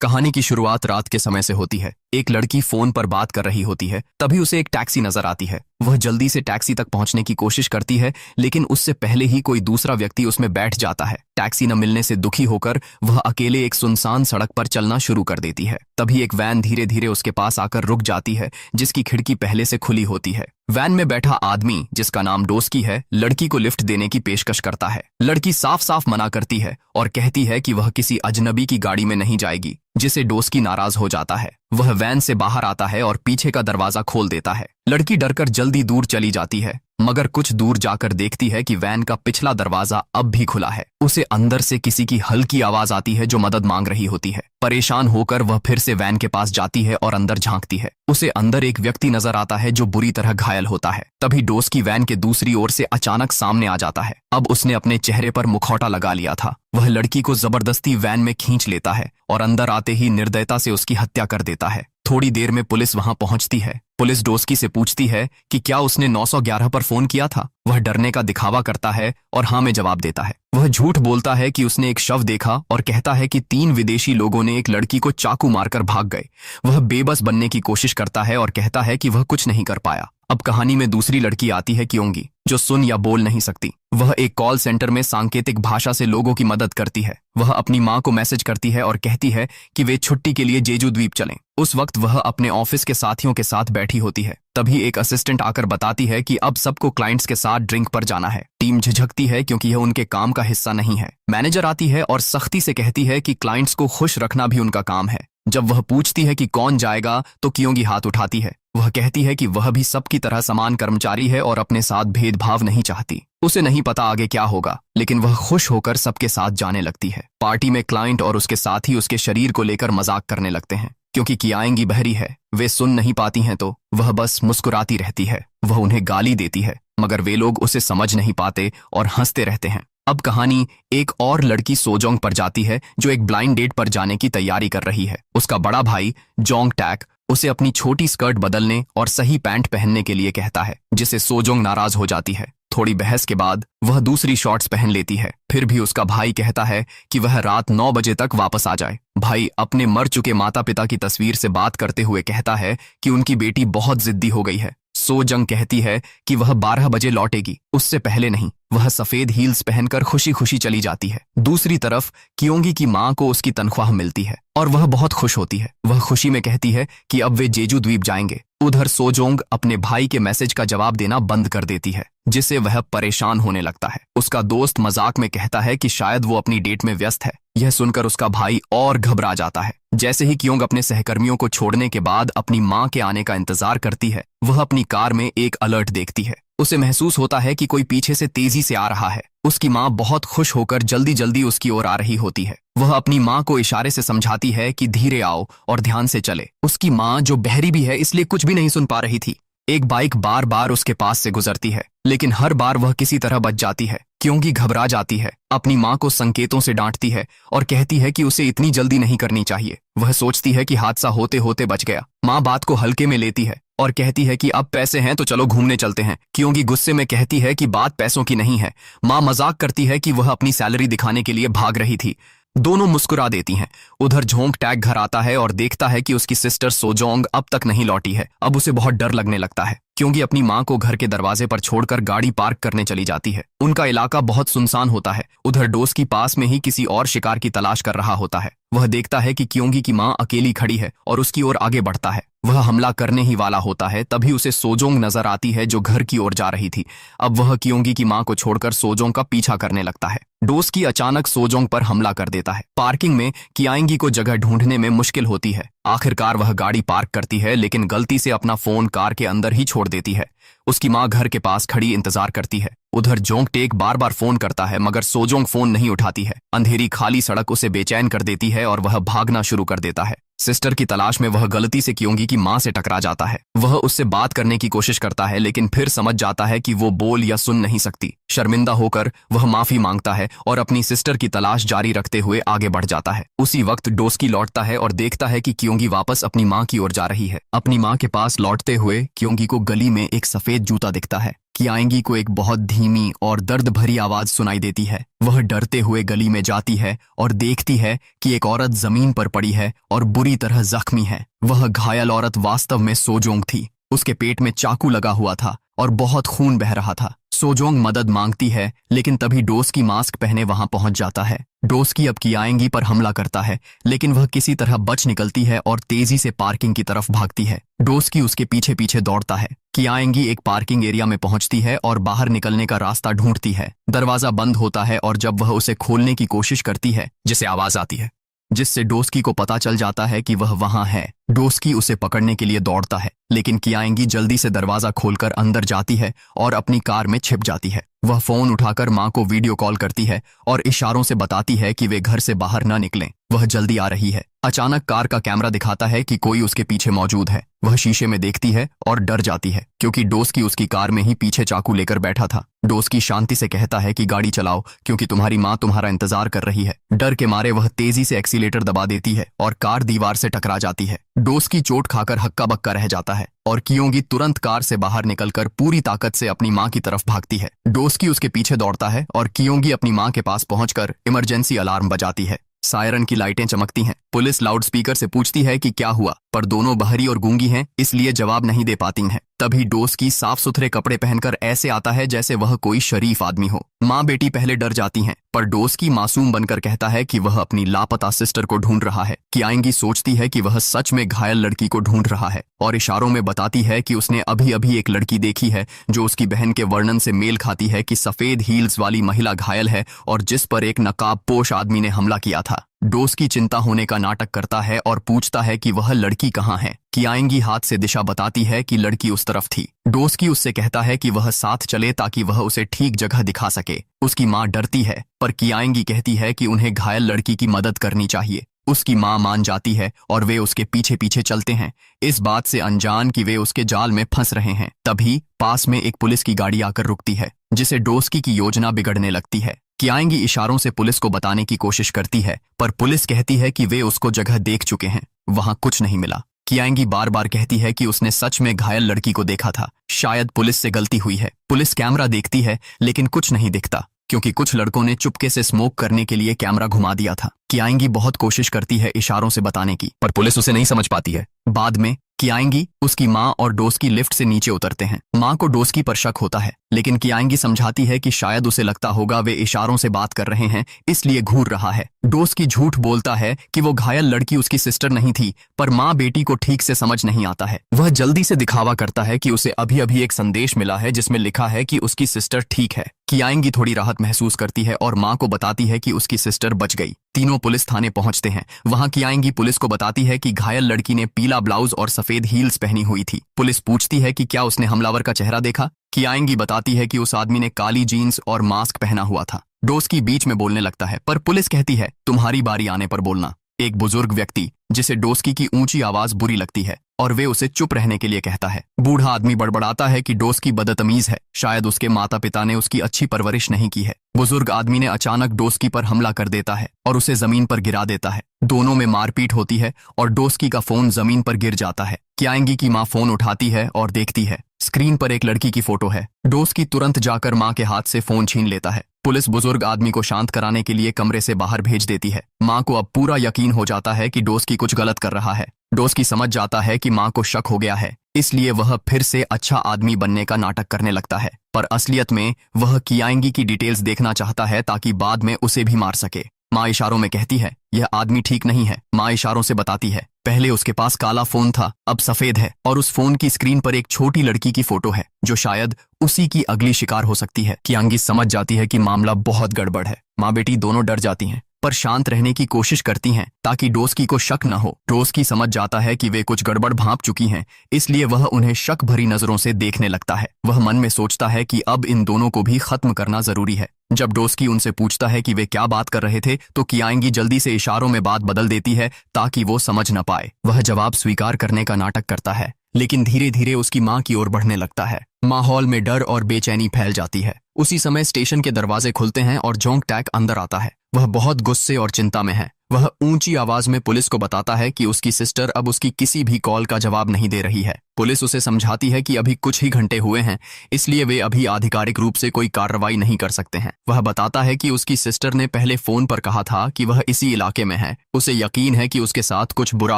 कहानी की शुरुआत रात के समय से होती है। एक लड़की फोन पर बात कर रही होती है, तभी उसे एक टैक्सी नजर आती है। वह जल्दी से टैक्सी तक पहुंचने की कोशिश करती है, लेकिन उससे पहले ही कोई दूसरा व्यक्ति उसमें बैठ जाता है। टैक्सी न मिलने से दुखी होकर वह अकेले एक सुनसान सड़क पर चलना शुरू कर देती है। तभी एक वैन धीरे धीरे उसके पास आकर रुक जाती है, जिसकी खिड़की पहले से खुली होती है। वैन में बैठा आदमी, जिसका नाम डोस्की है, लड़की को लिफ्ट देने की पेशकश करता है। लड़की साफ साफ मना करती है और कहती है कि वह किसी अजनबी की गाड़ी में नहीं जाएगी, जिसे डोस्की नाराज हो जाता है। वह वैन से बाहर आता है और पीछे का दरवाजा खोल देता है। लड़की डरकर जल्दी दूर चली जाती है, मगर कुछ दूर जाकर देखती है कि वैन का पिछला दरवाजा अब भी खुला है। उसे अंदर से किसी की हल्की आवाज आती है जो मदद मांग रही होती है। परेशान होकर वह फिर से वैन के पास जाती है और अंदर झांकती है। उसे अंदर एक व्यक्ति नजर आता है जो बुरी तरह घायल होता है। तभी डोस्की वैन के दूसरी ओर से अचानक सामने आ जाता है। अब उसने अपने चेहरे पर मुखौटा लगा लिया था। वह लड़की को जबरदस्ती वैन में खींच लेता है और अंदर आते ही निर्दयता से उसकी हत्या कर देता है। थोड़ी देर में पुलिस वहां पहुंचती है। पुलिस डोस्की से पूछती है कि क्या उसने 911 पर फोन किया था। वह डरने का दिखावा करता है और हाँ में जवाब देता है। वह झूठ बोलता है कि उसने एक शव देखा और कहता है कि 3 विदेशी लोगों ने एक लड़की को चाकू मारकर भाग गए। वह बेबस बनने की कोशिश करता है और कहता है कि वह कुछ नहीं कर पाया। अब कहानी में दूसरी लड़की आती है, क्योंकि जो सुन या बोल नहीं सकती। वह एक कॉल सेंटर में सांकेतिक भाषा से लोगों की मदद करती है। वह अपनी मां को मैसेज करती है और कहती है कि वे छुट्टी के लिए जेजू द्वीप चलें। उस वक्त वह अपने ऑफिस के साथियों के साथ बैठी होती है। तभी एक असिस्टेंट आकर बताती है कि अब सबको क्लाइंट्स के साथ ड्रिंक पर जाना है। टीम झिझकती है क्योंकि यह उनके काम का हिस्सा नहीं है। मैनेजर आती है और सख्ती से कहती है कि क्लाइंट्स को खुश रखना भी उनका काम है। जब वह पूछती है कि कौन जाएगा, तो कियोंगी हाथ उठाती है। वह कहती है कि वह भी सबकी तरह समान कर्मचारी है और अपने साथ भेदभाव नहीं चाहती। उसे नहीं पता आगे क्या होगा, लेकिन वह खुश होकर सबके साथ जाने लगती है। पार्टी में क्लाइंट और उसके साथी उसके शरीर को लेकर मजाक करने लगते हैं। क्योंकि कियाएंगी बहरी है, वे सुन नहीं पाती हैं, तो वह बस मुस्कुराती रहती है। वह उन्हें गाली देती है, मगर वे लोग उसे समझ नहीं पाते और हंसते रहते हैं। अब कहानी एक और लड़की सोजोंग पर जाती है, जो एक ब्लाइंड डेट पर जाने की तैयारी कर रही है। उसका बड़ा भाई जोंग टैक उसे अपनी छोटी स्कर्ट बदलने और सही पैंट पहनने के लिए कहता है, जिससे सोजोंग नाराज हो जाती है। थोड़ी बहस के बाद वह दूसरी शॉर्ट्स पहन लेती है। फिर भी उसका भाई कहता है कि वह रात 9 बजे तक वापस आ जाए। भाई अपने मर चुके माता पिता की तस्वीर से बात करते हुए कहता है कि उनकी बेटी बहुत जिद्दी हो गई है। सोजंग कहती है कि वह 12 बजे लौटेगी, उससे पहले नहीं। वह सफेद हील्स पहनकर खुशी खुशी चली जाती है। दूसरी तरफ कियोंगी की मां को उसकी तनख्वाह मिलती है और वह बहुत खुश होती है। वह खुशी में कहती है कि अब वे जेजू द्वीप जाएंगे। उधर सोजोंग अपने भाई के मैसेज का जवाब देना बंद कर देती है, जिससे वह परेशान होने लगता है। उसका दोस्त मजाक में कहता है कि शायद वो अपनी डेट में व्यस्त है। यह सुनकर उसका भाई और घबरा जाता है। जैसे ही कियोंग अपने सहकर्मियों को छोड़ने के बाद अपनी मां के आने का इंतजार करती है, वह अपनी कार में एक अलर्ट देखती है। उसे महसूस होता है कि कोई पीछे से तेजी से आ रहा है। उसकी मां बहुत खुश होकर जल्दी जल्दी उसकी ओर आ रही होती है। वह अपनी मां को इशारे से समझाती है कि धीरे आओ और ध्यान से चले। उसकी मां, जो बहरी भी है, इसलिए कुछ भी नहीं सुन पा रही थी। एक बाइक बार बार उसके पास से गुजरती है, लेकिन हर बार वह किसी तरह बच जाती है। क्योंकि घबरा जाती है, अपनी मां को संकेतों से डांटती है और कहती है कि उसे इतनी जल्दी नहीं करनी चाहिए। वह सोचती है कि हादसा होते होते बच गया। मां बात को हल्के में लेती है और कहती है कि अब पैसे हैं तो चलो घूमने चलते हैं। क्योंकि गुस्से में कहती है कि बात पैसों की नहीं है। मां मजाक करती है कि वह अपनी सैलरी दिखाने के लिए भाग रही थी। दोनों मुस्कुरा देती हैं। उधर झोंग टैग घर आता है और देखता है कि उसकी सिस्टर सोजोंग अब तक नहीं लौटी है। अब उसे बहुत डर लगने लगता है, क्योंकि अपनी मां को घर के दरवाजे पर छोड़कर गाड़ी पार्क करने चली जाती है। उनका इलाका बहुत सुनसान होता है। उधर डोस्की पास में ही किसी और शिकार की तलाश कर रहा होता है। वह देखता है कि कियोंगी की मां अकेली खड़ी है और उसकी ओर आगे बढ़ता है। वह हमला करने ही वाला होता है, तभी उसे सोजोंग नजर आती है, जो घर की ओर जा रही थी। अब वह कियोंगी की मां को छोड़कर सोजोंग का पीछा करने लगता है। डोस्की अचानक सोजोंग पर हमला कर देता है। पार्किंग में कियाएंगी को जगह ढूंढने में मुश्किल होती है। आखिरकार वह गाड़ी पार्क करती है, लेकिन गलती से अपना फोन कार के अंदर ही छोड़ देती है। उसकी मां घर के पास खड़ी इंतजार करती है। उधर जोंग टेक बार बार फोन करता है, मगर सोजोंग फोन नहीं उठाती है। अंधेरी खाली सड़क उसे बेचैन कर देती है और वह भागना शुरू कर देता है। सिस्टर की तलाश में वह गलती से कियोंगी की मां से टकरा जाता है। वह उससे बात करने की कोशिश करता है, लेकिन फिर समझ जाता है कि वो बोल या सुन नहीं सकती। शर्मिंदा होकर वह माफी मांगता है और अपनी सिस्टर की तलाश जारी रखते हुए आगे बढ़ जाता है। उसी वक्त डोस्की लौटता है और देखता है कि कियोंगी वापस अपनी मां की ओर जा रही है। अपनी मां के पास लौटते हुए कियोंगी को गली में एक सफेद जूता दिखता है। कियांगी को एक बहुत धीमी और दर्द भरी आवाज सुनाई देती है। वह डरते हुए गली में जाती है और देखती है कि एक औरत जमीन पर पड़ी है और बुरी तरह जख्मी है। वह घायल औरत वास्तव में सोजोंग थी। उसके पेट में चाकू लगा हुआ था और बहुत खून बह रहा था। सोजोंग मदद मांगती है, लेकिन तभी डोस्की मास्क पहने वहां पहुंच जाता है। डोस्की अब कियांगी पर हमला करता है, लेकिन वह किसी तरह बच निकलती है और तेजी से पार्किंग की तरफ भागती है। डोस्की उसके पीछे पीछे दौड़ता है। कियांगी एक पार्किंग एरिया में पहुंचती है और बाहर निकलने का रास्ता ढूंढती है। दरवाजा बंद होता है और जब वह उसे खोलने की कोशिश करती है, जिसे आवाज आती है, जिससे डोस्की को पता चल जाता है कि वह वहां है। डोस्की उसे पकड़ने के लिए दौड़ता है, लेकिन कियांगी जल्दी से दरवाजा खोलकर अंदर जाती है और अपनी कार में छिप जाती है। वह फोन उठाकर मां को वीडियो कॉल करती है और इशारों से बताती है कि वे घर से बाहर न निकलें, वह जल्दी आ रही है। अचानक कार का कैमरा दिखाता है कि कोई उसके पीछे मौजूद है। वह शीशे में देखती है और डर जाती है, क्योंकि डोस्की उसकी कार में ही पीछे चाकू लेकर बैठा था। डोस्की शांति से कहता है कि गाड़ी चलाओ, क्योंकि तुम्हारी मां तुम्हारा इंतजार कर रही है। डर के मारे वह तेजी से एक्सीलेटर दबा देती है और कार दीवार से टकरा जाती है। डोस्की चोट खाकर हक्का बक्का रह जाता है और कियांगी तुरंत कार से बाहर निकलकर पूरी ताकत से अपनी मां की तरफ भागती है। डोस्की उसके पीछे दौड़ता है और कियांगी अपनी मां के पास पहुंचकर इमरजेंसी अलार्म बजाती है। सायरन की लाइटें चमकती हैं। पुलिस लाउडस्पीकर से पूछती है कि क्या हुआ, पर दोनों बहरी और गूंगी हैं, इसलिए जवाब नहीं दे पाती हैं। तभी डोस्की साफ सुथरे कपड़े पहनकर ऐसे आता है जैसे वह कोई शरीफ आदमी हो। माँ बेटी पहले डर जाती हैं, पर डोस्की मासूम बनकर कहता है कि वह अपनी लापता सिस्टर को ढूंढ रहा है। कियांगी सोचती है कि वह सच में घायल लड़की को ढूंढ रहा है और इशारों में बताती है कि उसने अभी अभी एक लड़की देखी है जो उसकी बहन के वर्णन से मेल खाती है कि सफेद हील्स वाली महिला घायल है और जिस पर एक नकाबपोश आदमी ने हमला किया था। डोस्की चिंता होने का नाटक करता है और पूछता है कि वह लड़की कहाँ है। कियांगी हाथ से दिशा बताती है कि लड़की उस तरफ थी। डोस्की उससे कहता है कि वह साथ चले ताकि वह उसे ठीक जगह दिखा सके। उसकी माँ डरती है, पर कियांगी कहती है कि उन्हें घायल लड़की की मदद करनी चाहिए। उसकी माँ मान जाती है और वे उसके पीछे पीछे चलते हैं, इस बात से अनजान कि वे उसके जाल में फंस रहे हैं। तभी पास में एक पुलिस की गाड़ी आकर रुकती है, जिसे डोस्की की योजना बिगड़ने लगती है। कियांगी इशारों से पुलिस को बताने की कोशिश करती है, पर पुलिस कहती है कि वे उसको जगह देख चुके हैं, वहां कुछ नहीं मिला। कियांगी बार बार कहती है कि उसने सच में घायल लड़की को देखा था, शायद पुलिस से गलती हुई है। पुलिस कैमरा देखती है, लेकिन कुछ नहीं दिखता, क्योंकि कुछ लड़कों ने चुपके से स्मोक करने के लिए कैमरा घुमा दिया था। कियांगी बहुत कोशिश करती है इशारों से बताने की, पर पुलिस उसे नहीं समझ पाती है। बाद में कियांगी, उसकी माँ और डोस्की लिफ्ट से नीचे उतरते हैं। माँ को डोस्की पर शक होता है, लेकिन कियांगी समझाती है कि शायद उसे लगता होगा वे इशारों से बात कर रहे हैं, इसलिए घूर रहा है। डोस्की झूठ बोलता है कि वो घायल लड़की उसकी सिस्टर नहीं थी, पर माँ बेटी को ठीक से समझ नहीं आता है। वह जल्दी से दिखावा करता है कि उसे अभी अभी एक संदेश मिला है जिसमें लिखा है कि उसकी सिस्टर ठीक है। कियांगी थोड़ी राहत महसूस करती है और माँ को बताती है कि उसकी सिस्टर बच गई। तीनों पुलिस थाने पहुंचते हैं। वहां कियांगी पुलिस को बताती है कि घायल लड़की ने पीला ब्लाउज और सफेद हील्स पहनी हुई थी। पुलिस पूछती है कि क्या उसने हमलावर का चेहरा देखा। कियांगी बताती है कि उस आदमी ने काली जीन्स और मास्क पहना हुआ था। डोस्की बीच में बोलने लगता है, पर पुलिस कहती है तुम्हारी बारी आने पर बोलना। एक बुजुर्ग व्यक्ति, जिसे डोस्की की ऊंची आवाज बुरी लगती है और वे उसे चुप रहने के लिए कहता है। बूढ़ा आदमी बड़बड़ाता है कि डोस्की बदतमीज है, शायद उसके माता पिता ने उसकी अच्छी परवरिश नहीं की है। बुजुर्ग आदमी ने अचानक डोस्की पर हमला कर देता है और उसे जमीन पर गिरा देता है। दोनों में मारपीट होती है और डोस्की का फोन जमीन पर गिर जाता है। कियांगी की माँ फोन उठाती है और देखती है, स्क्रीन पर एक लड़की की फोटो है। डोस्की तुरंत जाकर माँ के हाथ से फोन छीन लेता है। पुलिस बुजुर्ग आदमी को शांत कराने के लिए कमरे से बाहर भेज देती है। माँ को अब पूरा यकीन हो जाता है कि डोस्की कुछ गलत कर रहा है। डोस्की समझ जाता है कि माँ को शक हो गया है, इसलिए वह फिर से अच्छा आदमी बनने का नाटक करने लगता है, पर असलियत में वह कियांगी की डिटेल्स देखना चाहता है ताकि बाद में उसे भी मार सके। माँ इशारों में कहती है, यह आदमी ठीक नहीं है। माँ इशारों से बताती है, पहले उसके पास काला फोन था, अब सफेद है, और उस फोन की स्क्रीन पर एक छोटी लड़की की फोटो है जो शायद उसी की अगली शिकार हो सकती है। कियांगी समझ जाती है कि मामला बहुत गड़बड़ है। माँ बेटी दोनों डर जाती हैं, पर शांत रहने की कोशिश करती हैं ताकि डोस्की को शक न हो। डोस्की समझ जाता है कि वे कुछ गड़बड़ भांप चुकी हैं, इसलिए वह उन्हें शक भरी नजरों से देखने लगता है। वह मन में सोचता है कि अब इन दोनों को भी खत्म करना जरूरी है। जब डोस्की उनसे पूछता है कि वे क्या बात कर रहे थे, तो कियांगी जल्दी से इशारों में बात बदल देती है ताकि वो समझ न पाए। वह जवाब स्वीकार करने का नाटक करता है, लेकिन धीरे धीरे उसकी माँ की ओर बढ़ने लगता है। माहौल में डर और बेचैनी फैल जाती है। उसी समय स्टेशन के दरवाजे खुलते हैं और जोंग टैक अंदर आता है। वह बहुत गुस्से और चिंता में है। वह ऊंची आवाज में पुलिस को बताता है कि उसकी सिस्टर अब उसकी किसी भी कॉल का जवाब नहीं दे रही है। पुलिस उसे समझाती है कि अभी कुछ ही घंटे हुए हैं, इसलिए वे अभी आधिकारिक रूप से कोई कार्रवाई नहीं कर सकते हैं। वह बताता है कि उसकी सिस्टर ने पहले फोन पर कहा था कि वह इसी इलाके में है, उसे यकीन है कि उसके साथ कुछ बुरा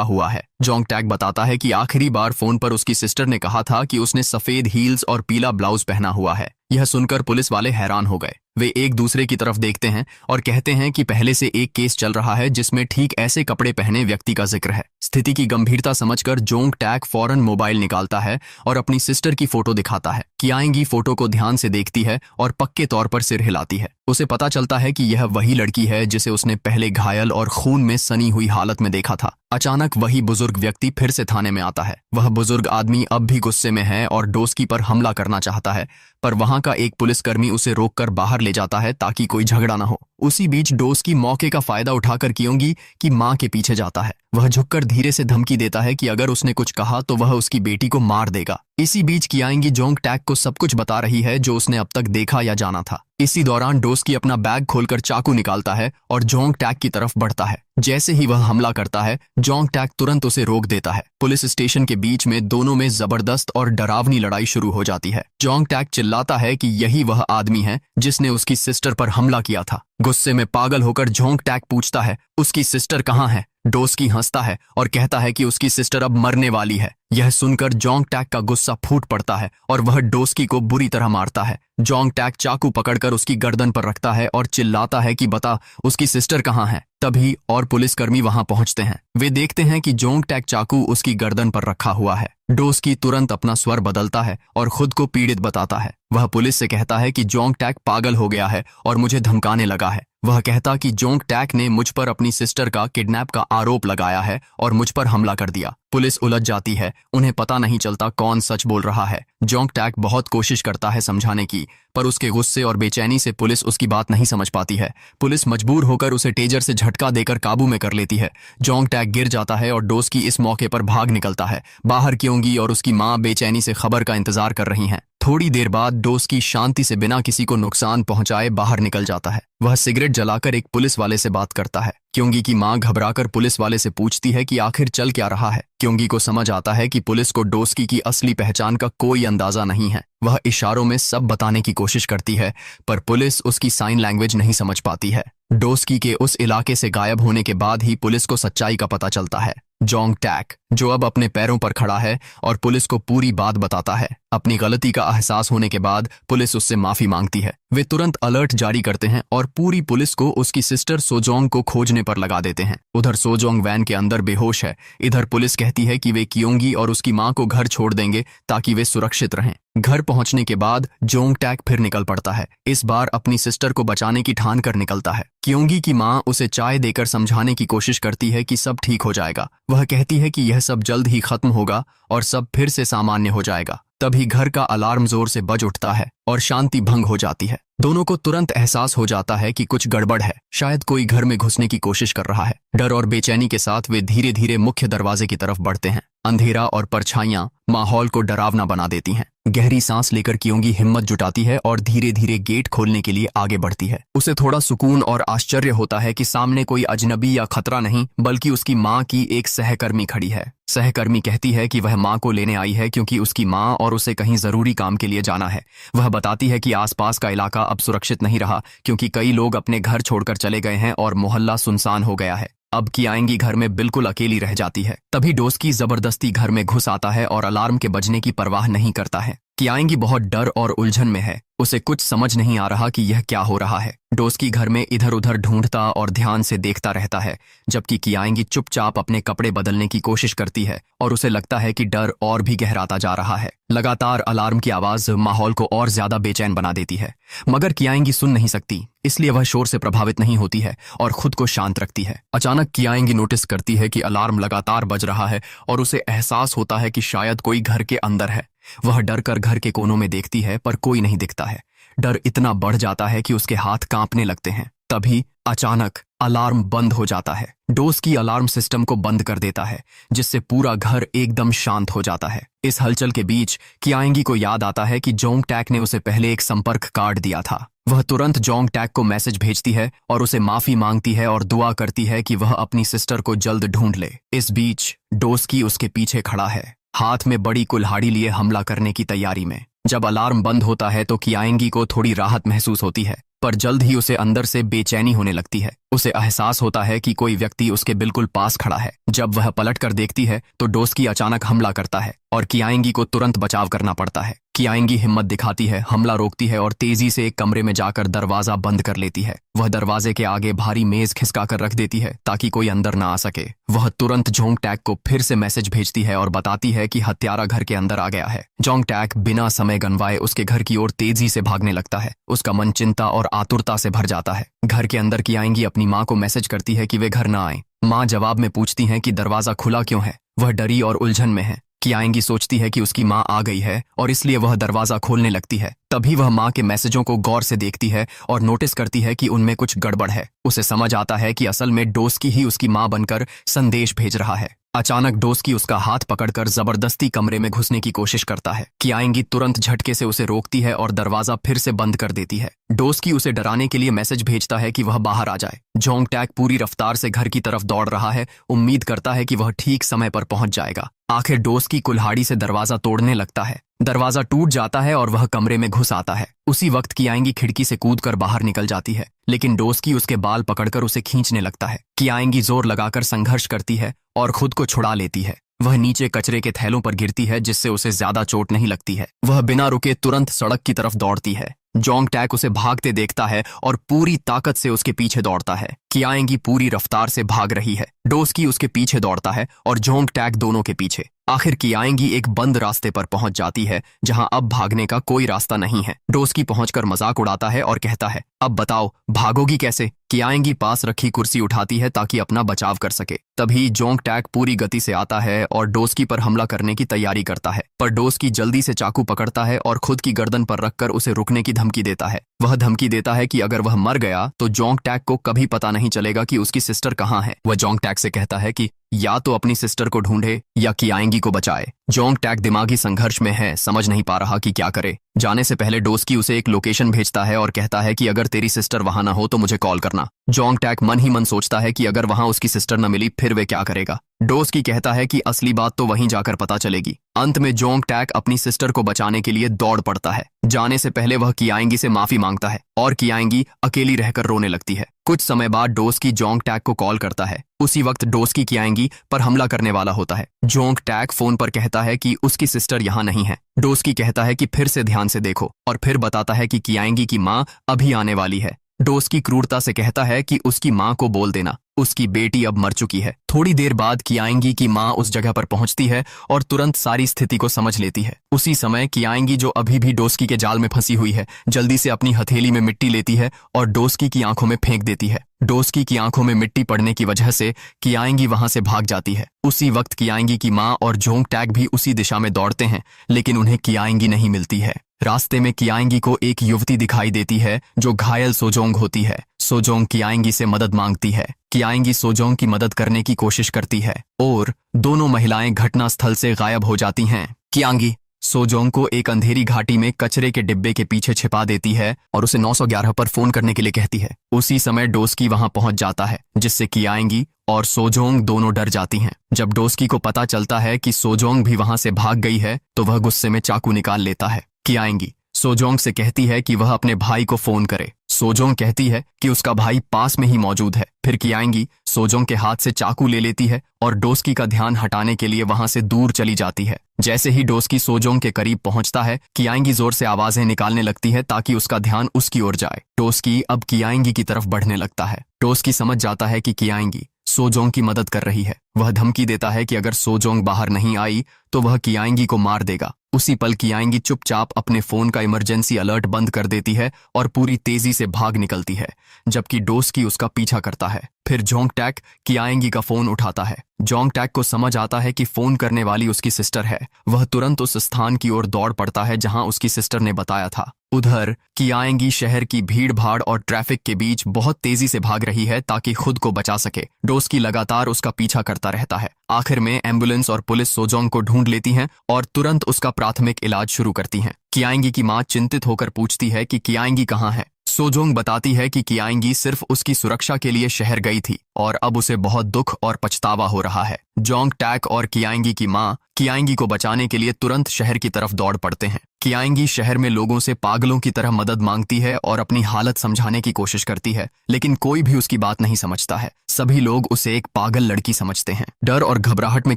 हुआ है। जोंग टैक बताता है कि आखिरी बार फोन पर उसकी सिस्टर ने कहा था कि उसने सफेद हील्स और पीला ब्लाउज पहना हुआ है। यह सुनकर पुलिस वाले हैरान हो गए। वे एक दूसरे की तरफ देखते हैं और कहते हैं कि पहले से एक केस चल रहा है जिसमें ठीक ऐसे कपड़े पहने व्यक्ति का जिक्र है। स्थिति की गंभीरता समझकर जोंग टैक फौरन मोबाइल निकालता है और अपनी सिस्टर की फोटो दिखाता है। कियांगी फोटो को ध्यान से देखती है और पक्के तौर पर सिर हिलाती है। उसे पता चलता है कि यह वही लड़की है जिसे उसने पहले घायल और खून में सनी हुई हालत में देखा था। अचानक वही बुजुर्ग व्यक्ति फिर से थाने में आता है। वह बुजुर्ग आदमी अब भी गुस्से में है और डोस्की पर हमला करना चाहता है, पर वहां का एक पुलिसकर्मी उसे रोककर बाहर ले जाता है ताकि कोई झगड़ा ना हो। उसी बीच डोस्की मौके का फायदा उठाकर कियोंगी की मां के पीछे जाता है। वह झुककर धीरे से धमकी देता है कि अगर उसने कुछ कहा तो वह उसकी बेटी को मार देगा। इसी बीच कियांगी जोंग टैक को सब कुछ बता रही है जो उसने अब तक देखा या जाना था। इसी दौरान डोस्की अपना बैग खोलकर चाकू निकालता है और जोंग टैक की तरफ बढ़ता है। जैसे ही वह हमला करता है, जोंग टैक तुरंत उसे रोक देता है। पुलिस स्टेशन के बीच में दोनों में जबरदस्त और डरावनी लड़ाई शुरू हो जाती है। जोंग टैक चिल्लाता है कि यही वह आदमी है जिसने उसकी सिस्टर पर हमला किया था। गुस्से में पागल होकर जोंग टैक पूछता है, उसकी सिस्टर कहाँ है? डोस्की हंसता है और कहता है कि उसकी सिस्टर अब मरने वाली है। यह सुनकर जोंग टैक का गुस्सा फूट पड़ता है और वह डोस्की को बुरी तरह मारता है। जोंग टैक चाकू पकड़कर उसकी गर्दन पर रखता है और चिल्लाता है कि बता, उसकी सिस्टर कहाँ है? तभी और पुलिसकर्मी वहां पहुंचते हैं। वे देखते हैं कि जोंग टैक चाकू उसकी गर्दन पर रखा हुआ है। डोस्की तुरंत अपना स्वर बदलता है और खुद को पीड़ित बताता है। वह पुलिस से कहता है कि जोंग टैक पागल हो गया है और मुझे धमकाने लगा है। वह कहता कि जोंग टैक ने मुझ पर अपनी सिस्टर का किडनैप का आरोप लगाया है और मुझ पर हमला कर दिया। पुलिस उलझ जाती है, उन्हें पता नहीं चलता कौन सच बोल रहा है। जोंग टैक बहुत कोशिश करता है समझाने की, पर उसके गुस्से और बेचैनी से पुलिस उसकी बात नहीं समझ पाती है। पुलिस मजबूर होकर उसे टेजर से झटका देकर काबू में कर लेती है। जोंग टैक गिर जाता है और डोस्की इस मौके पर भाग निकलता है। बाहर कियोंगी और उसकी मां बेचैनी से खबर का इंतजार कर रही हैं। थोड़ी देर बाद डोस्की शांति से बिना किसी को नुकसान पहुंचाए बाहर निकल जाता है। वह सिगरेट जलाकर एक पुलिस वाले से बात करता है। क्योंगी की मां घबराकर पुलिस वाले से पूछती है कि आखिर चल क्या रहा है। क्योंगी को समझ आता है कि पुलिस को डोस्की की असली पहचान का कोई अंदाजा नहीं है। वह इशारों में सब बताने की कोशिश करती है, पर पुलिस उसकी साइन लैंग्वेज नहीं समझ पाती है। डोस्की के उस इलाके से गायब होने के बाद ही पुलिस को सच्चाई का पता चलता है। जोंग टैक, जो अब अपने पैरों पर खड़ा है और पुलिस को पूरी बात बताता है। अपनी गलती का एहसास होने के बाद पुलिस उससे माफी मांगती है। वे तुरंत अलर्ट जारी करते हैं और पूरी पुलिस को उसकी सिस्टर सोजोंग को खोजने पर लगा देते हैं। उधर सोजोंग वैन के अंदर बेहोश है। इधर पुलिस कहती है कि वे कियोंगी और उसकी मां को घर छोड़ देंगे ताकि वे सुरक्षित रहें। घर पहुंचने के बाद जोंग टैक फिर निकल पड़ता है। इस बार अपनी सिस्टर को बचाने की ठान कर निकलता है। कियोंगी की मां उसे चाय देकर समझाने की कोशिश करती है कि सब ठीक हो जाएगा। वह कहती है कि यह सब जल्द ही खत्म होगा और सब फिर से सामान्य हो जाएगा। तभी घर का अलार्म जोर से बज उठता है और शांति भंग हो जाती है। दोनों को तुरंत एहसास हो जाता है कि कुछ गड़बड़ है, शायद कोई घर में घुसने की कोशिश कर रहा है। डर और बेचैनी के साथ वे धीरे धीरे मुख्य दरवाजे की तरफ बढ़ते हैं। अंधेरा और परछाइयां माहौल को डरावना बना देती हैं। गहरी सांस लेकर कियोंगी हिम्मत जुटाती है और धीरे धीरे गेट खोलने के लिए आगे बढ़ती है। उसे थोड़ा सुकून और आश्चर्य होता है कि सामने कोई अजनबी या खतरा नहीं, बल्कि उसकी मां की एक सहकर्मी खड़ी है। सहकर्मी कहती है कि वह मां को लेने आई है क्योंकि उसकी मां और उसे कहीं जरूरी काम के लिए जाना है। वह बताती है कि आसपास का इलाका अब सुरक्षित नहीं रहा क्योंकि कई लोग अपने घर छोड़कर चले गए हैं और मोहल्ला सुनसान हो गया है। अब कियांगी घर में बिल्कुल अकेली रह जाती है। तभी डोस्की जबरदस्ती घर में घुस आता है और अलार्म के बजने की परवाह नहीं करता है। कियांगी बहुत डर और उलझन में है। उसे कुछ समझ नहीं आ रहा कि यह क्या हो रहा है। डोस्की घर में इधर उधर ढूंढता और ध्यान से देखता रहता है, जबकि कियांगी चुपचाप अपने कपड़े बदलने की कोशिश करती है और उसे लगता है कि डर और भी गहराता जा रहा है। लगातार अलार्म की आवाज माहौल को और ज्यादा बेचैन बना देती है, मगर कियांगी सुन नहीं सकती, इसलिए वह शोर से प्रभावित नहीं होती है और खुद को शांत रखती है। अचानक कियांगी नोटिस करती है कि अलार्म लगातार बज रहा है और उसे एहसास होता है कि शायद कोई घर के अंदर है। वह डर कर घर के कोनों में देखती है, पर कोई नहीं दिखता है। डर इतना बढ़ जाता है कि उसके हाथ कांपने लगते हैं। तभी अचानक अलार्म बंद हो जाता है। डोस्की अलार्म सिस्टम को बंद कर देता है, जिससे पूरा घर एकदम शांत हो जाता है। इस हलचल के बीच कियांगी को याद आता है कि जोंग टैक ने उसे पहले एक संपर्क कार्ड दिया था। वह तुरंत जोंग टैक को मैसेज भेजती है और उसे माफी मांगती है और दुआ करती है कि वह अपनी सिस्टर को जल्द ढूंढ ले। इस बीच डोस्की उसके पीछे खड़ा है, हाथ में बड़ी कुल्हाड़ी लिए हमला करने की तैयारी में। जब अलार्म बंद होता है तो कियांगी को थोड़ी राहत महसूस होती है, पर जल्द ही उसे अंदर से बेचैनी होने लगती है। उसे एहसास होता है कि कोई व्यक्ति उसके बिल्कुल पास खड़ा है। जब वह पलट कर देखती है तो डोस्की अचानक हमला करता है और कियांगी को तुरंत बचाव करना पड़ता है। कियांगी हिम्मत दिखाती है, हमला रोकती है और तेजी से एक कमरे में जाकर दरवाजा बंद कर लेती है। वह दरवाजे के आगे भारी मेज खिसका कर रख देती है ताकि कोई अंदर ना आ सके। वह तुरंत जोंग टैक को फिर से मैसेज भेजती है और बताती है कि हत्यारा घर के अंदर आ गया है। जोंग टैक बिना समय गंवाए उसके घर की ओर तेजी से भागने लगता है। उसका मन चिंता और आतुरता से भर जाता है। घर के अंदर कियांगी अपनी माँ को मैसेज करती है कि वे घर ना आए। माँ जवाब में पूछती हैं कि दरवाजा खुला क्यों है। वह डरी और उलझन में है। कियांगी सोचती है कि उसकी माँ आ गई है और इसलिए वह दरवाजा खोलने लगती है। तभी वह माँ के मैसेजों को गौर से देखती है और नोटिस करती है कि उनमें कुछ गड़बड़ है। उसे समझ आता है कि असल में डोस्की ही उसकी माँ बनकर संदेश भेज रहा है। अचानक डोस्की उसका हाथ पकड़कर जबरदस्ती कमरे में घुसने की कोशिश करता है। कियांगी तुरंत झटके से उसे रोकती है और दरवाजा फिर से बंद कर देती है। डोस्की उसे डराने के लिए मैसेज भेजता है कि वह बाहर आ जाए। जोंग टैक पूरी रफ्तार से घर की तरफ दौड़ रहा है, उम्मीद करता है कि वह ठीक समय पर पहुंच जाएगा। आखिर डोस्की कुल्हाड़ी से दरवाजा तोड़ने लगता है। दरवाजा टूट जाता है और वह कमरे में घुस आता है। उसी वक्त कियांगी खिड़की से कूदकर बाहर निकल जाती है, लेकिन डोस्की उसके बाल पकड़कर उसे खींचने लगता है। कियांगी जोर लगाकर संघर्ष करती है और खुद को छुड़ा लेती है। वह नीचे कचरे के थैलों पर गिरती है, जिससे उसे ज्यादा चोट नहीं लगती है। वह बिना रुके तुरंत सड़क की तरफ दौड़ती है। जोंग टैक उसे भागते देखता है और पूरी ताकत से उसके पीछे दौड़ता है। कियांगी पूरी रफ्तार से भाग रही है। डोस्की उसके पीछे दौड़ता है और जोंग टैक दोनों के पीछे। आखिर कियांगी एक बंद रास्ते पर पहुंच जाती है, जहां अब भागने का कोई रास्ता नहीं है। डोस्की पहुंचकर मजाक उड़ाता है और कहता है, अब बताओ भागोगी कैसे। कियांगी पास रखी कुर्सी उठाती है ताकि अपना बचाव कर सके। तभी जोंग टैक पूरी गति से आता है और डोस्की पर हमला करने की तैयारी करता है, पर डोस्की जल्दी से चाकू पकड़ता है और खुद की गर्दन पर रखकर उसे रुकने की धमकी देता है। वह धमकी देता है कि अगर वह मर गया तो जोंग टैक को कभी पता नहीं चलेगा कि उसकी सिस्टर कहाँ है। वह जोंग टैक से कहता है कि या तो अपनी सिस्टर को ढूंढे या कियांगी को बचाए। जोंग टैक दिमागी संघर्ष में है, समझ नहीं पा रहा कि क्या करे। जाने से पहले डोस्की उसे एक लोकेशन भेजता है और कहता है कि अगर तेरी सिस्टर वहां ना हो तो मुझे कॉल करना। जोंग टैक मन ही मन सोचता है कि अगर वहां उसकी सिस्टर न मिली फिर वे क्या करेगा। डोस्की कहता है कि असली बात तो वहीं जाकर पता चलेगी। अंत में जोंग टैक अपनी सिस्टर को बचाने के लिए दौड़ पड़ता है। जाने से पहले वह कियांगी से माफी मांगता है और कियांगी अकेली रहकर रोने लगती है। कुछ समय बाद डोस्की जोंग टैक को कॉल करता है। उसी वक्त डोस्की कियांगी पर हमला करने वाला होता है। जोंग टैक फोन पर कहता है कि उसकी सिस्टर यहाँ नहीं है। डोस्की कहता है कि फिर से ध्यान से देखो और फिर बताता है कि कियांगी की माँ अभी आने वाली है। डोस्की क्रूरता से कहता है कि उसकी माँ को बोल देना, उसकी बेटी अब मर चुकी है। थोड़ी देर बाद कियांगी की माँ उस जगह पर पहुंचती है और तुरंत सारी स्थिति को समझ लेती है। उसी समय कियांगी, जो अभी भी डोस्की के जाल में फंसी हुई है, जल्दी से अपनी हथेली में मिट्टी लेती है और डोस्की की आंखों में फेंक देती है। डोस्की की आंखों में मिट्टी पड़ने की वजह से कियांगी वहां से भाग जाती है। उसी वक्त कियांगी की माँ और जोंग टैक भी उसी दिशा में दौड़ते हैं, लेकिन उन्हें कियांगी नहीं मिलती है। रास्ते में कियांगी को एक युवती दिखाई देती है जो घायल सोजोंग होती है। सोजोंग कियांगी से मदद मांगती है। कियांगी सोजोंग की मदद करने की कोशिश करती है और दोनों महिलाएं घटनास्थल से गायब हो जाती हैं। कियांगी सोजोंग को एक अंधेरी घाटी में कचरे के डिब्बे के पीछे छिपा देती है और उसे 911 पर फोन करने के लिए कहती है। उसी समय डोस्की वहां पहुंच जाता है, जिससे कियांगी और सोजोंग दोनों डर जाती हैं। जब डोस्की को पता चलता है कि सोजोंग भी वहां से भाग गई है तो वह गुस्से में चाकू निकाल लेता है। कियांगी सोजोंग से कहती है कि वह अपने भाई को फोन करे। सोजोंग कहती है कि उसका भाई पास में ही मौजूद है। फिर कियांगी सोजोंग के हाथ से चाकू ले लेती है और डोस्की का ध्यान हटाने के लिए वहां से दूर चली जाती है। जैसे ही डोस्की सोजोंग के करीब पहुंचता है, कियांगी जोर से आवाजें निकालने लगती है ताकि उसका ध्यान उसकी ओर जाए। डोस्की अब कियांगी की तरफ बढ़ने लगता है। डोस्की समझ जाता है कि कियांगी सोजोंग की मदद कर रही है। वह धमकी देता है कि अगर सोजोंग बाहर नहीं आई तो वह कियांगी को मार देगा। उसी पल कियांगी चुपचाप अपने फोन का इमरजेंसी अलर्ट बंद कर देती है और पूरी तेजी से भाग निकलती है, जबकि डोस्की उसका पीछा करता है। फिर जोंगटैक कियांगी का फोन उठाता है। जोंगटैक को समझ आता है कि फोन करने वाली उसकी सिस्टर है। वह तुरंत उस स्थान की ओर दौड़ पड़ता है जहां उसकी सिस्टर ने बताया था। उधर कियांगी शहर की भीड़ भाड़ और ट्रैफिक के बीच बहुत तेजी से भाग रही है ताकि खुद को बचा सके। डोस्की लगातार उसका पीछा करता रहता है। आखिर में एम्बुलेंस और पुलिस सोजोंग को ढूंढ लेती हैं और तुरंत उसका प्राथमिक इलाज शुरू करती हैं। कियांगी की मां चिंतित होकर पूछती है कि कियांगी कहाँ है। सोजोंग बताती है कि कियांगी सिर्फ उसकी सुरक्षा के लिए शहर गई थी और अब उसे बहुत दुख और पछतावा हो रहा है। जोंगटैक और कियांगी की मां कियांगी को बचाने के लिए तुरंत शहर की तरफ दौड़ पड़ते हैं। कियांगी शहर में लोगों से पागलों की तरह मदद मांगती है और अपनी हालत समझाने की कोशिश करती है, लेकिन कोई भी उसकी बात नहीं समझता है। सभी लोग उसे एक पागल लड़की समझते हैं। डर और घबराहट में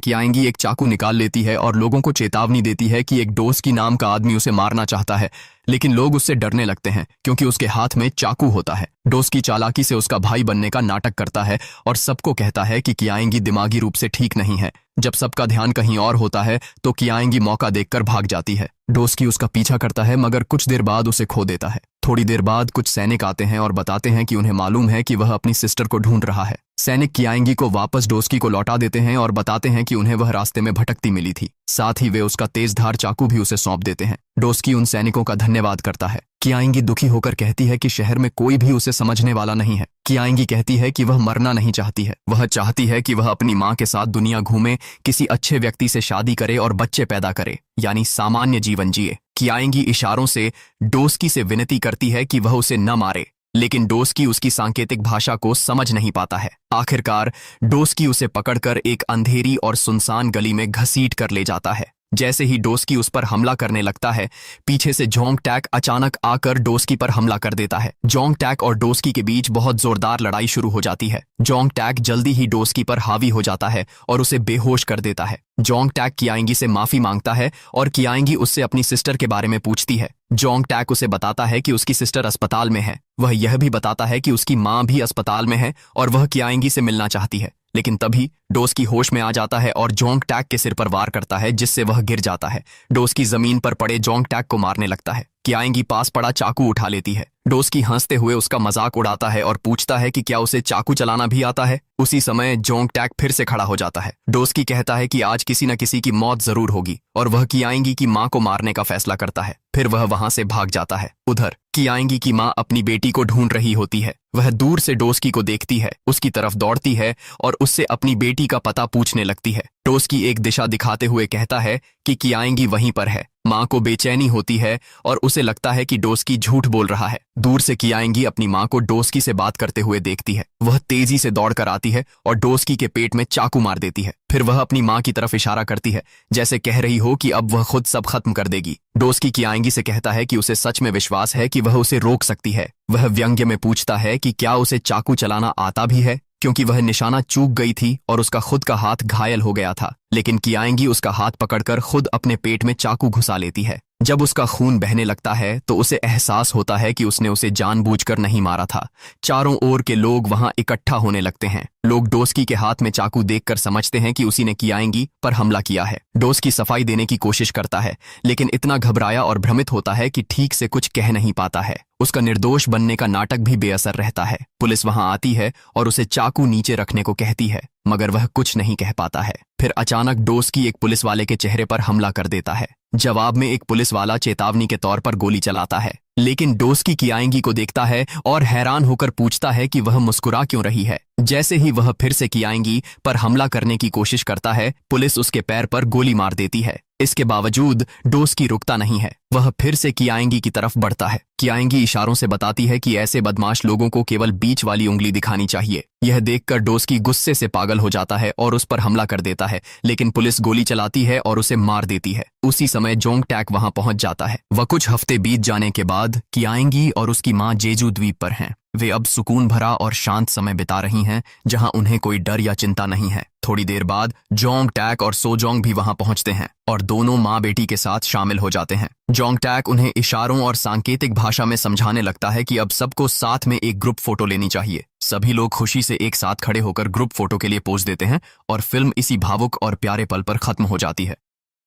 कियांगी एक चाकू निकाल लेती है और लोगों को चेतावनी देती है कि एक डोस्की नाम का आदमी उसे मारना चाहता है, लेकिन लोग उससे डरने लगते हैं क्योंकि उसके हाथ में चाकू होता है। डोस्की चालाकी से उसका भाई बनने का नाटक करता है और सबको कहता है कि कियांगी दिमागी रूप से ठीक नहीं है। जब सबका ध्यान कहीं और होता है तो कियांगी मौका देखकर भाग जाती है। डोस्की उसका पीछा करता है मगर कुछ देर बाद उसे खो देता है। थोड़ी देर बाद कुछ सैनिक आते हैं और बताते हैं कि उन्हें मालूम है कि वह अपनी सिस्टर को ढूंढ रहा है। सैनिक कियांगी को वापस डोस्की को लौटा देते हैं और बताते हैं कि उन्हें वह रास्ते में भटकती मिली थी। साथ ही वे उसका तेजधार चाकू भी उसे सौंप देते हैं। डोस्की उन सैनिकों का धन्यवाद करता है। कियांगी दुखी होकर कहती है कि शहर में कोई भी उसे समझने वाला नहीं है। कियांगी कहती है कि वह मरना नहीं चाहती है। वह चाहती है कि वह अपनी मां के साथ दुनिया घूमे, किसी अच्छे व्यक्ति से शादी करे और बच्चे पैदा करे, यानी सामान्य जीवन जिए। कियांगी इशारों से डोस्की से विनती करती है कि वह उसे न मारे, लेकिन डोस्की उसकी सांकेतिक भाषा को समझ नहीं पाता है। आखिरकार डोस्की उसे पकड़कर एक अंधेरी और सुनसान गली में घसीट कर ले जाता है। जैसे ही डोस्की उस पर हमला करने लगता है, पीछे से जोंगटैक अचानक आकर डोस्की पर हमला कर देता है। जोंगटैक और डोस्की के बीच बहुत जोरदार लड़ाई शुरू हो जाती है। जोंगटैक जल्दी ही डोस्की पर हावी हो जाता है और उसे बेहोश कर देता है। जोंगटैक कियांगी से माफी मांगता है और कियांगी उससे अपनी सिस्टर के बारे में पूछती है। जोंगटैक उसे बताता है कि उसकी सिस्टर अस्पताल में है। वह यह भी बताता है कि उसकी मां भी अस्पताल में है और वह कियांगी से मिलना चाहती है। लेकिन तभी डोस्की होश में आ जाता है और जोंगटैक के सिर पर वार करता है, जिससे वह गिर जाता है। डोस्की जमीन पर पड़े जोंगटैक को मारने लगता है। कियांगी पास पड़ा चाकू उठा लेती है। डोस्की हंसते हुए उसका मजाक उड़ाता है और पूछता है कि क्या उसे चाकू चलाना भी आता है। उसी समय जोंगटैक फिर से खड़ा हो जाता है। डोस्की कहता है कि आज किसी न किसी की मौत जरूर होगी और वह कियांगी की मां को मारने का फैसला करता है। फिर वह वहां से भाग जाता है। उधर कियांगी की मां अपनी बेटी को ढूंढ रही होती है। वह दूर से डोस्की को देखती है, उसकी तरफ दौड़ती है और उससे अपनी बेटी का पता पूछने लगती है। डोस्की एक दिशा दिखाते हुए कहता है कि कियांगी वहीं पर है। मां को बेचैनी होती है और उसे लगता है कि डोस्की झूठ बोल रहा है। दूर से कियांगी अपनी मां को डोस्की से बात करते हुए देखती है। वह तेजी से दौड़कर आती है और डोस्की के पेट में चाकू मार देती है। फिर वह अपनी मां की तरफ इशारा करती है, जैसे कह रही हो कि अब वह खुद सब खत्म कर देगी। डोस्की कियांगी से कहता है कि उसे सच में विश्वास है कि वह उसे रोक सकती है। वह व्यंग्य में पूछता है कि क्या उसे चाकू चलाना आता भी है, क्योंकि वह निशाना चूक गई थी और उसका खुद का हाथ घायल हो गया था। लेकिन कियांगी उसका हाथ पकड़कर खुद अपने पेट में चाकू घुसा लेती है। जब उसका खून बहने लगता है तो उसे एहसास होता है कि उसने उसे जानबूझकर नहीं मारा था। चारों ओर के लोग वहां इकट्ठा होने लगते हैं। लोग डोस्की के हाथ में चाकू देखकर समझते हैं कि उसी ने कियांगी पर हमला किया है। डोस्की सफाई देने की कोशिश करता है, लेकिन इतना घबराया और भ्रमित होता है कि ठीक से कुछ कह नहीं पाता है। उसका निर्दोष बनने का नाटक भी बेअसर रहता है। पुलिस वहां आती है और उसे चाकू नीचे रखने को कहती है, मगर वह कुछ नहीं कह पाता है। फिर अचानक डोस्की एक पुलिस वाले के चेहरे पर हमला कर देता है। जवाब में एक पुलिस वाला चेतावनी के तौर पर गोली चलाता है, लेकिन डोस्की कियांगी को देखता है और हैरान होकर पूछता है कि वह मुस्कुरा क्यों रही है। जैसे ही वह फिर से कियांगी पर हमला करने की कोशिश करता है, पुलिस उसके पैर पर गोली मार देती है। इसके बावजूद डोस्की रुकता नहीं है। वह फिर से कियांगी की तरफ बढ़ता है। कियांगी इशारों से बताती है कि ऐसे बदमाश लोगों को केवल बीच वाली उंगली दिखानी चाहिए। यह देखकर डोस्की गुस्से से पागल हो जाता है और उस पर हमला कर देता है, लेकिन पुलिस गोली चलाती है और उसे मार देती है। उसी समय जोंगटैक वहां पहुंच जाता है। वह कुछ हफ्ते बीत जाने के बाद कियांगी और उसकी मां जेजू द्वीप पर हैं। वे अब सुकून भरा और शांत समय बिता रही हैं, जहां उन्हें कोई डर या चिंता नहीं है। थोड़ी देर बाद जोंगटैक और सोजोंग भी वहां पहुंचते हैं और दोनों माँ बेटी के साथ शामिल हो जाते हैं। जोंगटैक उन्हें इशारों और सांकेतिक भाषा में समझाने लगता है कि अब सबको साथ में एक ग्रुप फोटो लेनी चाहिए। सभी लोग खुशी से एक साथ खड़े होकर ग्रुप फोटो के लिए पोज देते हैं और फिल्म इसी भावुक और प्यारे पल पर खत्म हो जाती है।